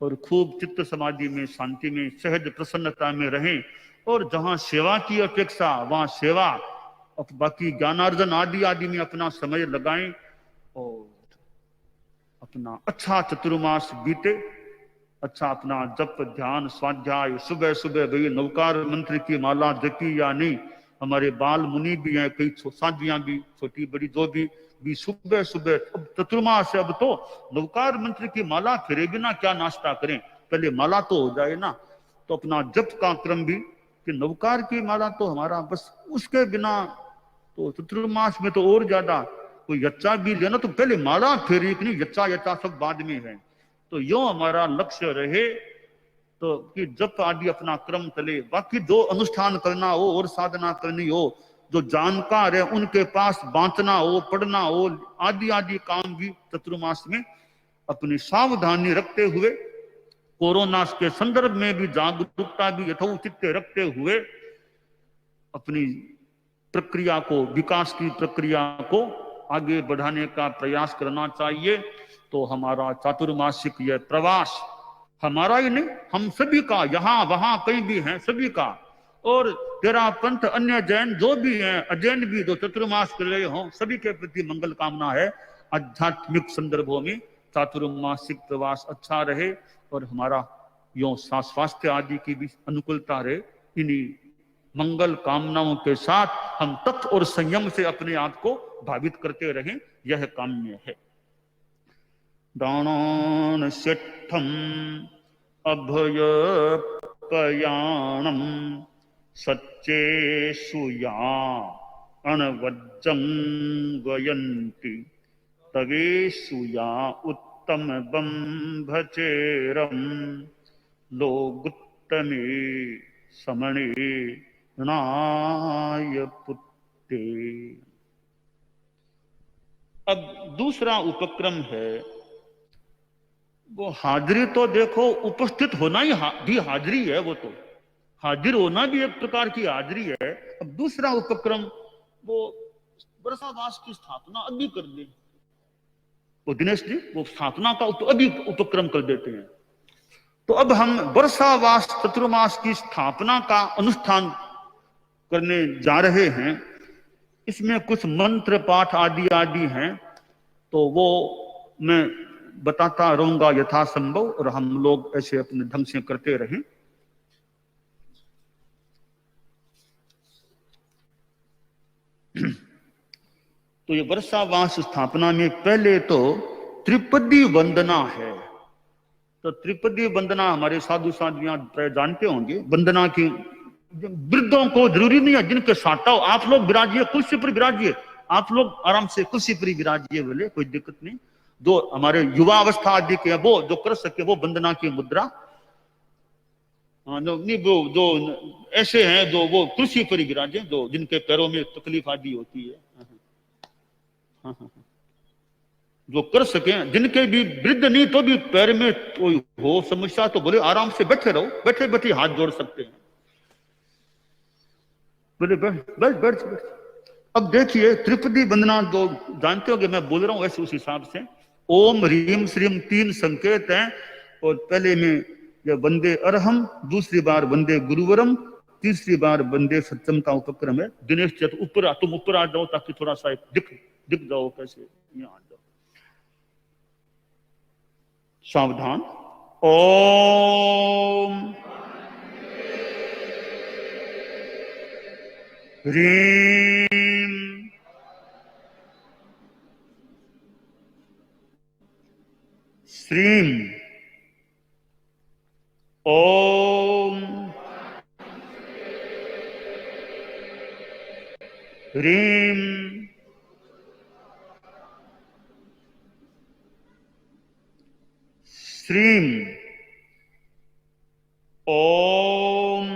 और खूब चित्त समाधि में, शांति में, सहज प्रसन्नता में रहें। और जहां सेवा की अपेक्षा वहां सेवा, बाकी ज्ञानार्जन आदि आदि में अपना समय लगाएं और अपना अच्छा चतुर्मास बीते। अच्छा अपना जप ध्यान स्वाध्याय, सुबह सुबह भाई नवकार मंत्र की माला जपी या नहीं। हमारे बाल मुनि भी हैं, कई साध्वियां भी, छोटी बड़ी जो भी सुबह सुबह, अब चतुर्मास है, अब तो नवकार मंत्र की माला फिरे बिना क्या नाश्ता करें, पहले माला तो हो जाए ना। तो अपना जप का क्रम भी कि नवकार की माला तो हमारा बस, उसके बिना तो चतुर्मास में तो और ज्यादा कोई यच्चा भी लेना तो पहले माला फेरी, कि नहीं यच्चा यच्चा सब बाद में है। तो यो हमारा लक्ष्य रहे, तो कि जप आदि अपना क्रम चले। बाकी जो अनुष्ठान करना हो और साधना करनी हो, जो जानकार है उनके पास बांटना हो, पढ़ना हो, आदि आदि काम भी चतुर्मास में अपनी सावधानी रखते हुए, कोरोना के संदर्भ में भी जागरूकता भी यथोचित रखते हुए अपनी प्रक्रिया को, विकास की प्रक्रिया को आगे बढ़ाने का प्रयास करना चाहिए। तो हमारा चातुर्मासिक यह प्रवास हमारा ही नहीं, हम सभी का, यहां वहां कहीं भी हैं सभी का, और तेरा पंथ अन्य जैन जो भी हैं, अजैन भी जो चतुर्मास कर रहे हों, सभी के प्रति मंगल कामना है। आध्यात्मिक संदर्भों में चातुर्मासिक प्रवास अच्छा रहे और हमारा यो स्वास्थ्य आदि की भी अनुकूलता रहे। इन्हीं मंगल कामनाओं के साथ हम तप और संयम से अपने आप को भावित करते रहें, यह काम्य है। दानान सिद्धम अभय पयाणम सच्चे सुया अणवज्जं गयन्ति तवे सुया उत्तम बंभचेरम लोगुत्तमे समणे नाय पुत्ते। अब दूसरा उपक्रम है, वो हाजिरी तो देखो उपस्थित होना ही भी हाजिरी है, वो तो हाजिर होना भी एक प्रकार की हाजिरी है। अब दूसरा उपक्रम वो वर्षावास की स्थापना अभी कर दे, वो दिनेश जी वो स्थापना का अभी उपक्रम कर देते हैं। तो अब हम वर्षावास चतुर्मास की स्थापना का अनुष्ठान करने जा रहे हैं। इसमें कुछ मंत्र पाठ आदि आदि हैं, तो वो मैं बताता रहूंगा यथासंभव, और हम लोग ऐसे अपने ढंग से करते रहें। तो ये वर्षावास स्थापना में पहले तो त्रिपदी वंदना है। तो त्रिपदी वंदना हमारे साधु साधियां जानते होंगे। वंदना की वृद्धों को जरूरी नहीं है जिनके साटा हो, आप लोग विराजिए, कुर्सी पर विराजिए, आप लोग आराम से कुर्सी पर विराजिए, बोले कोई दिक्कत नहीं। जो हमारे युवा अवस्था आदि के वो जो कर सके वो वंदना की मुद्रा, जो ऐसे हैं जो वो कुर्सी पर विराजे, जो जिनके पैरों में तकलीफ आदि होती है, जो कर सके, जिनके भी वृद्ध नहीं तो भी पैर में कोई हो समस्या, तो बोले आराम से बैठे रहो, बैठे बैठे हाथ जोड़ सकते हैं, बोले बैठ बैठ बैठ। अब देखिए त्रिपदी वंदना जो जानते हो कि मैं बोल रहा हूं ऐसे उस हिसाब से ओम ह्रीम श्रीम 3 संकेत हैं, और पहले में यह वंदे अरहम, दूसरी बार वंदे गुरुवरम, तीसरी बार वंदे सत्यम का उपक्रम है। दिनेश जी ऊपर तुम ऊपर आ जाओ ताकि थोड़ा सा दिख जाओ, कैसे यहाँ आ जाओ, सावधान। ओम ह्रीम श्रीम ओम ह्रीम श्रीम ओम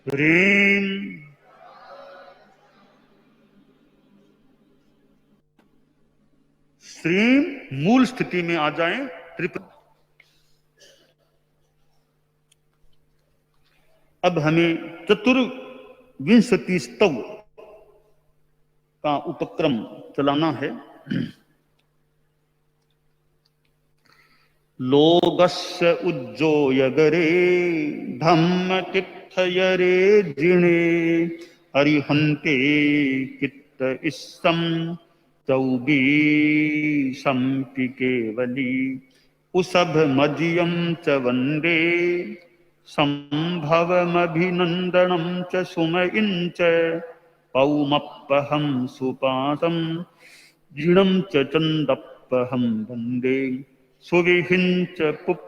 ह्रीम श्रीम। मूल स्थिति में आ जाएं। अब हमें चतुर्विंशति स्तव का उपक्रम चलाना है। लोगस्य उज्जोयगरे धम्म तिथयरे जिणे हरिहन्ते कित्त इस्सम चौबीसम्पि केवली उसभ मजियम च वंदे संभवमभिनंदनम च सुमयिं च पौमप्पहं सुपासं जीर्णं च चन्दप्पहं वन्दे सुविहिं च पुप्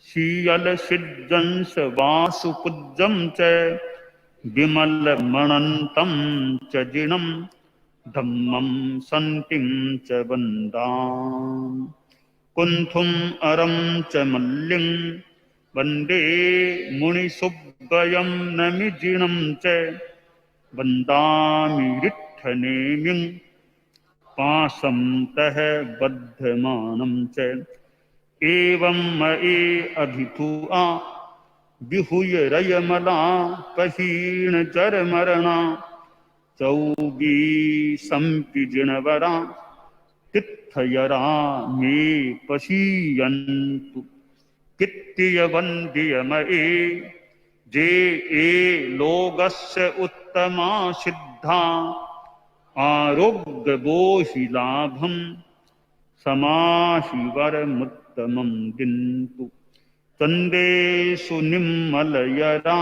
शीयलसिद्धंस वासुपुज्जं च विमलमणन्तं च जिनं धम्मं सन्तिं च वन्दामि कुन्थुम् अरं च मल्लिं वन्दे मुनिसुब्बयं नमिजिनं च वन्दामि रिट्ठनेमिं पाशं तः बध्यमानं च एवं मये अभितु आ विहूय रयमला कहीण चरमरणा चौबीसंपि जिनवरा तिथयरा मे पशीयन्तु कित्तियवन्द्यमये जे ए लोकस्य उत्तमा सिद्धा आरोग्यबोहि लाभं समाहिवरमुत्तमं दिन्तु चन्देषु निम्मलयरा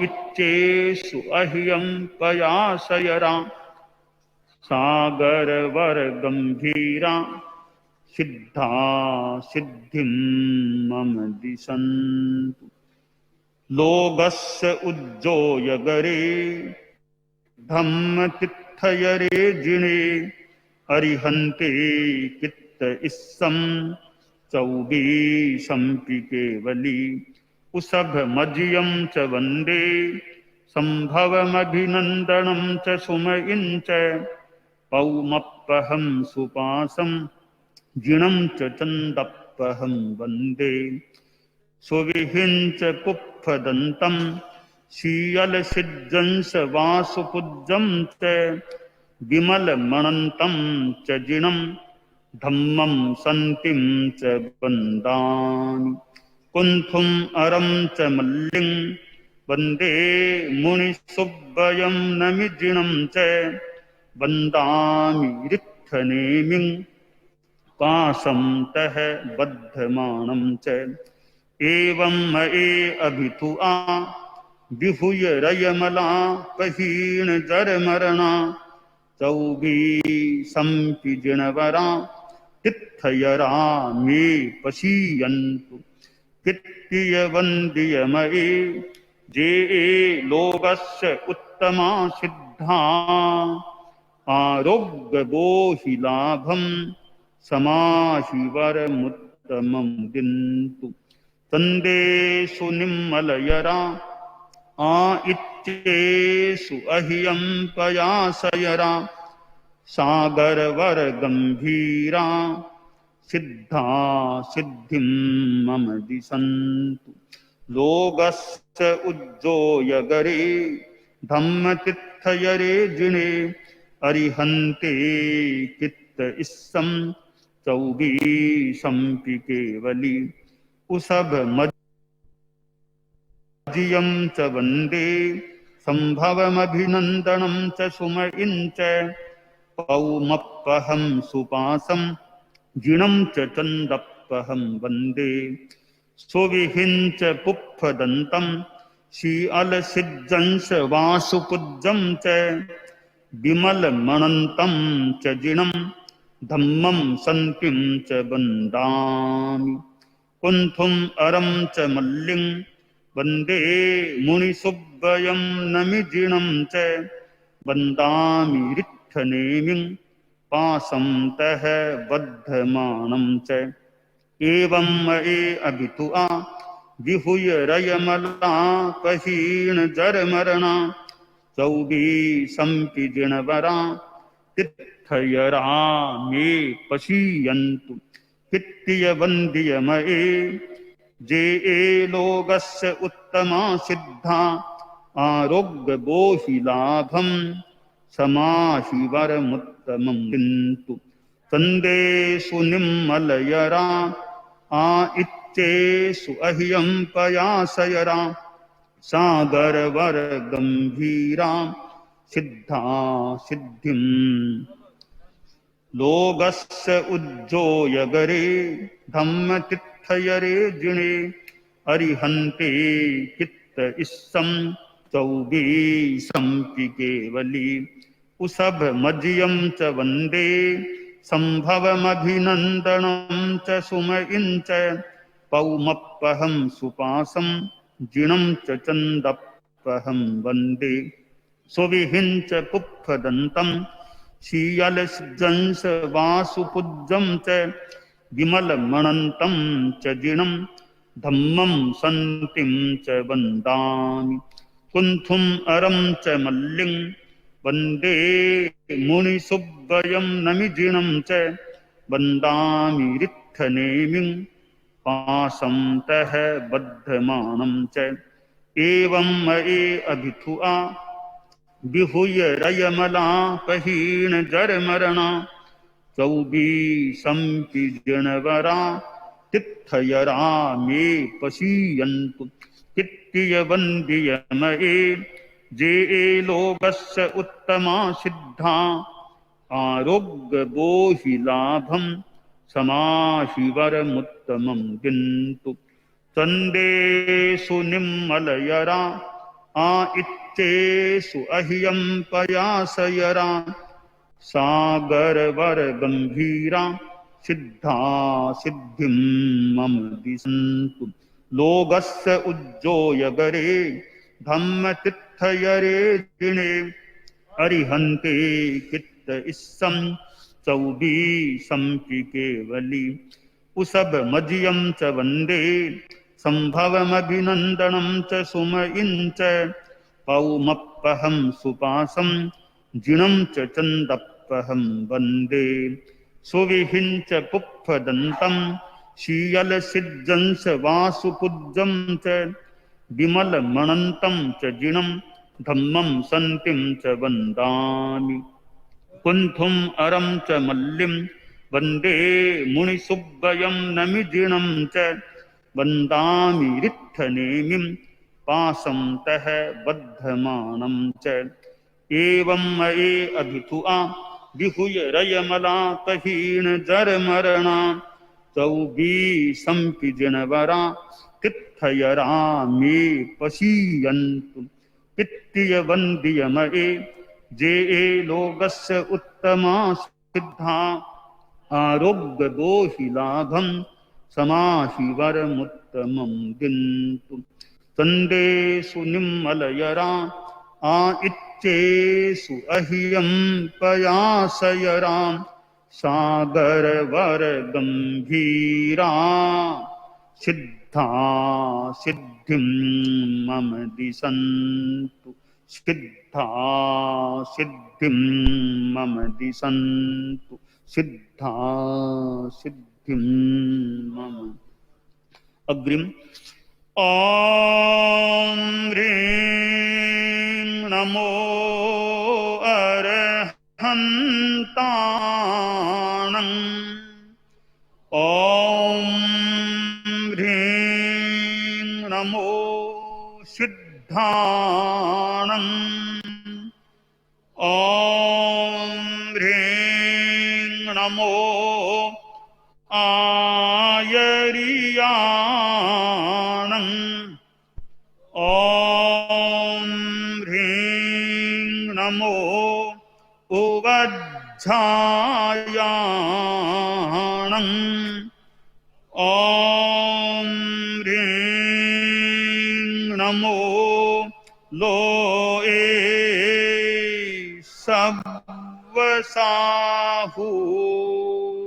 इत्येषु अह्यं पयासयरा सागरवरगम्भीरा सिद्धा सिद्धिं मम दिशन्तु लोकस्य उज्जोयगरे धम्मतिथयरे जिने अरिहन्ते कित्त इस्सं चौबीसंपि केवली उसभ मजियं च वन्दे सम्भवमभिनन्दनं च सुमयिं च पौमप्पहं सुपासं जिनं च चन्दप्पहं वन्दे सुविहिं च पुप्फदन्तं शीयलसिज्जंस वासुपुज्जं च विमलमणन्तं च जिनं धम्मं सन्तिं च वन्दामि कुन्थुम् अरं च मल्लिं वन्दे मुनिसुब्बयं नमिजिनं च वन्दामि रिट्ठनेमिं पाशं तः बध्यमानं च एवं मये अभितु आ विहूय रयमला कहीण जरमरणा चौबीसंपि जिनवरा तिथयरा मे पशीयन्तु कित्तियवन्द्यमये जे लोकस्य उत्तमा सिद्धा आरोग्यबोहि लाभं समाहिवरमुत्तमं दिन्तु चन्देषु निम्मलयरा इत्येषु अह्यं पयासयरा सागरवरगम्भीरा सिद्धा सिद्धिं मम दिशन्तु लोकस्य उज्जोयगरे धम्मतिथयरे जिने अरिहन्ते कित्त इस्सं चौबीसंपि केवली उसभ मजियं च वन्दे सम्भवमभिनन्दनं च सुमयिं च पौमप्पहं सुपासं जिनं च चन्दप्पहं वन्दे सुविहिं च पुप्फदन्तं शीअलसिज्जंस वासुपुज्जं च विमलमणन्तं च जिनं धम्मं सन्तिं च वन्दामि कुन्थुम् अरं च मल्लिं वन्दे मुनिसुब्बयं नमिजिनं च वन्दामि रिट्ठनेमिं पाशं तः बध्यमानं च एवं मये अभितु आ विहूय रयमला कहीण जरमरणा चौबीसंपि जिनवरा तिथयरा मे पशीयन्तु कित्तियवन्द्यमये जे लोकस्य उत्तमा सिद्धा आरोग्यबोहि लाभं समाहिवरमुत्तमं दिन्तु चन्देषु निम्मलयरा इत्येषु अह्यं पयासयरा सागरवरगम्भीरा सिद्धा सिद्धिं लोकस्य उज्जोयगरे धम्मतिथयरे जिने अरिहन्ते कित्त इस्सं चौबीसंपि केवली उसभ मजियं च वन्दे सम्भवमभिनन्दनं च सुमयिं च पौमप्पहं सुपासं जिनं च चन्दप्पहं पहम वंदे सुविहिंच पुप्फदंतम शीयलजंस वासुपुज्जम च विमल मणंतम च जिणम धम्मं संतिं च वन्दामि कुंथुम अरं च मल्लिं वंदे मुनिसुब्बयं नमिजिनं च वन्दामि रित्थनेमिं पासं तः बद्धमानं च एवं मये अभिथुआ विहुय रयमला कहीण जरमरणा चौबीसंपि जनवरा तिथयरा मे पशीयन्तु कित्तियवन्द्यमये जे लोकस्य उत्तमा सिद्धा आरोग्यबोहि लाभं समाहिवरमुत्तमं दिन्तु चन्देषु निम्मलयरा इत्येषु अह्यं पयासयरा सागरवर गंभीरा सिद्धा सिद्धिं मम दिशन्तु लोकस्य उज्जोयगरे धम्म तिथयरे जिणे अरिहन्ते कित्त इस्सं चौबीसंपि केवली उसब मजियं च वन्दे संभवमभिनन्दनं च सुमयिं च पौमप्पहं सुपासं जिनं च चन्दप्पहं वन्दे सुविहिंच पुप्फदन्तं शीयलसिज्जंस वासुपुज्जं च विमलमणन्तं च जिनं धम्मं सन्तिं च वन्दामि कुंथुम अरं च मल्लिं वन्दे मुनिसुब्बयं नमिजिनं च वन्दामि रित्थनेमिं पासं तः बद्धमानं च एवं मये अभिथुआ विहुय रयमला कहीण जरमरणा चौबीसंपि जनवरा तिथयरा मे पशीयन्तु पित्तियवन्द्यमये जे लोकस्य उत्तमा सिद्धा आरोग्यबोहि लाभं समाहिवरमुत्तमं दिन्तु चन्देषु निम्मलयरा इत्येषु अह्यं पयासयरा सागरवर गंभीरा सिद्धा सिद्धिं मम दिशन्तु सिद्धा सिद्धिं मम दिशन्तु सिद्धा सिद्धिं मम अग्रिम ॐ ह्रीं नमो अरहन्ताणं ॐ ह्रीं नमो सिद्धाणं ॐ ह्रीं नमो आयरियाणं ॐ ह्रीं नमो उवज्झायाणं ॐ ह्रीं नमो लोए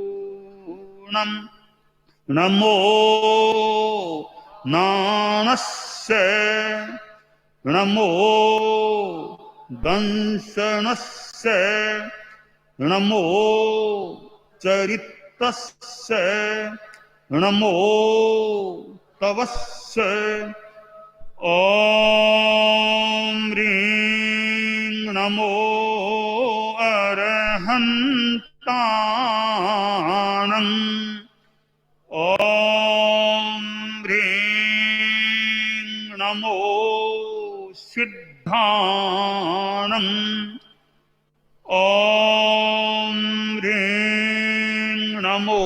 सव्वसाहूणं नमो नाणस्य नमो दंशनस्य नमो चरितस्य नमो तवस्य ॐ ह्रीं नमो अरहन्ताणं ॐ ह्रीं नमो सिद्धाणं ॐ ह्रीं नमो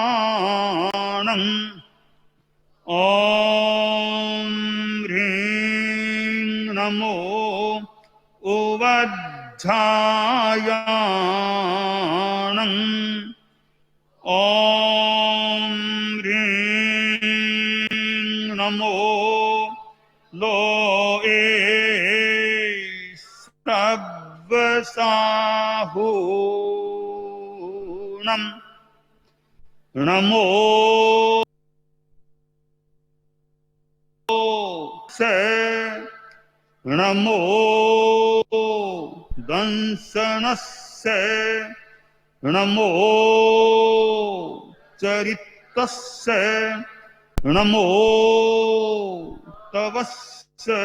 आयरियाणं ॐ ह्रीं नमो उवज्झायाणं ॐ ह्रीं नमो लोए सर्वसाहूणम् नमो से नमो दंसनस्य नमो चरितस्य नमो तवस्य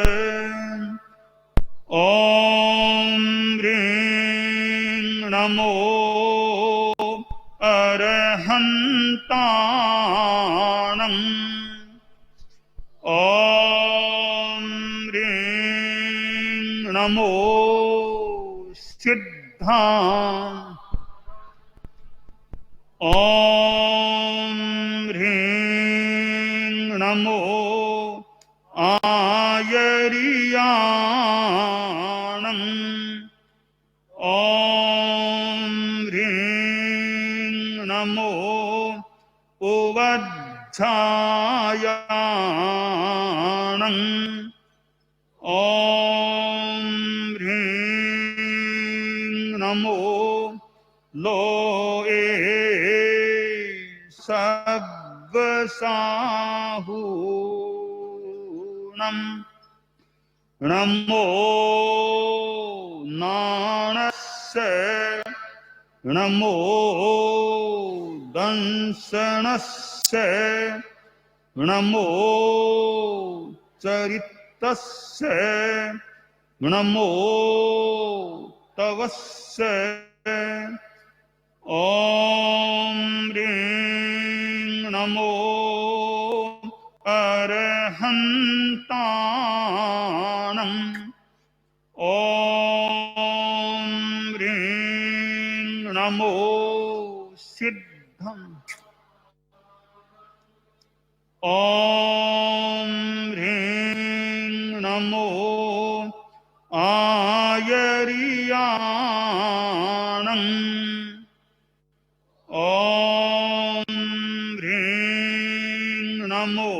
ॐ ह्रीं नमो अरहन्ताणम् ॐ ह्रीं नमो सिद्धा ॐ ह्रीं नमो आयर्याणम् ॐ ह्रीं नमो उवज्झायाणम् ॐ ह्रीं नमो लोए सर्वसाहूणम् नमो नाणस्य नमो दंसनस्य नमो चरितस्य नमो तवस्य ॐ ह्रीं नमो अरहन्ताणम् ॐ ह्रीं नमो सिद्धम् ॐ ह्रीं नमो आयर्याणम् ॐ ह्रीं नमो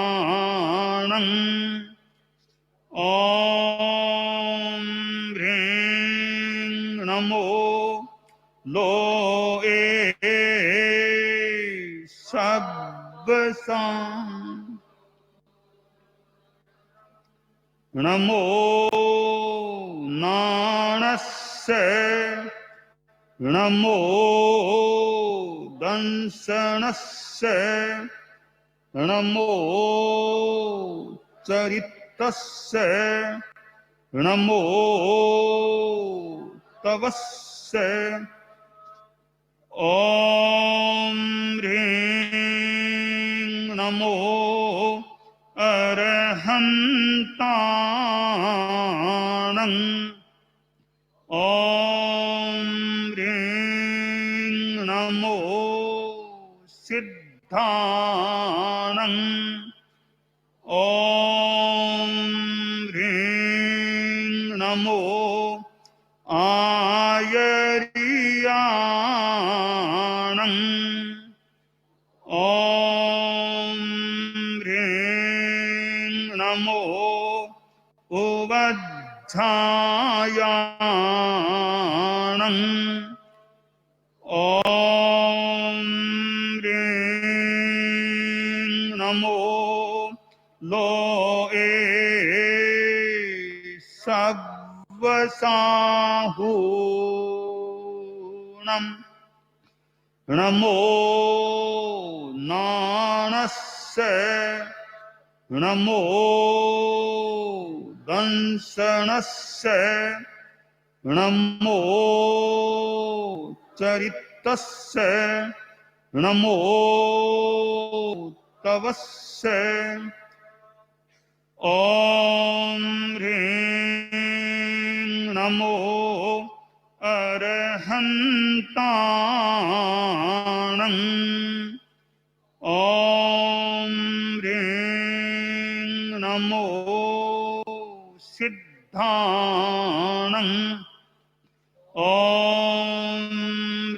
उवज्झायाणम् ॐ ह्रीं नमो लोए नमो नाणस्य नमो दंसनस्य नमो चरितस्य नमो तवस्य ॐ ह्रीं नमो अरहन्ताणम् ॐ ह्रीं नमो सिद्धाणम् ॐ ह्रीं नमो आयर्याणम् ॐ ह्रीं नमो उवज्झायाणम् ॐ ह्रीं नमो लोए सर्वसाहूणम् नमो नाणस्य नमो दंसनस्य नमो चरितस्य नमो तवस्य ॐ ह्रीं नमो अरहन्ताणम् ॐ ह्रीं नमो सिद्धाणम् ॐ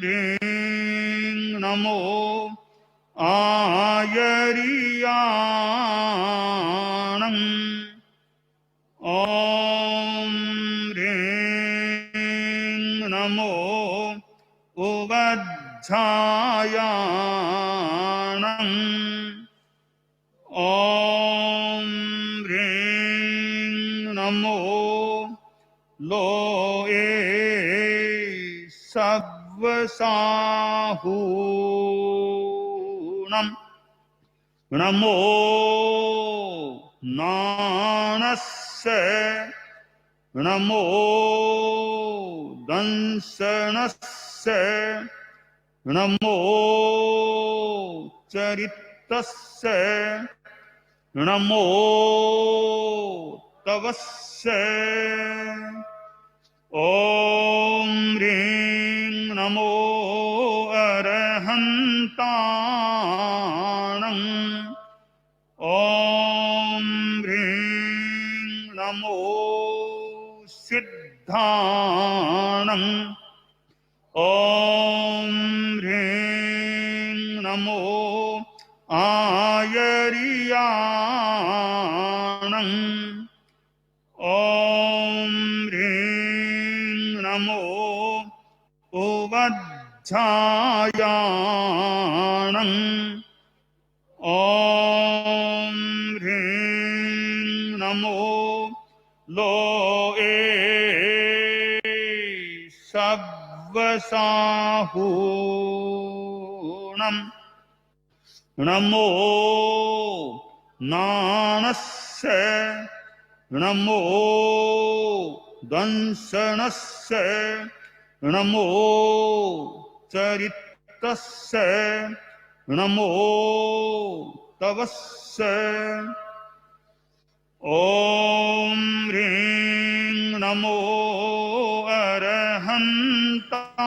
ह्रीं नमो नमो उवज्झायाणम् ॐ ह्रीं नमो लोए सव्वसाहूणम् नमो नानस्य नमो दंसनस्य नमो चरितस्य नमो तवस्य ॐ ह्रीं नमो अरहन्ताणम् ॐ ह्रीं नमो सिद्धाणम् ॐ ह्रीं नमो आयर्याणम् ॐ ह्रीं नमो उवज्झायाणम् ॐ ह्रीं नमो लोए सव्वसाहूणम् नमो नानस्य नमो दंसनस्य नमो चरितस्य नमो तवस्य ॐ ह्रीं नमो अरहन्ताणम्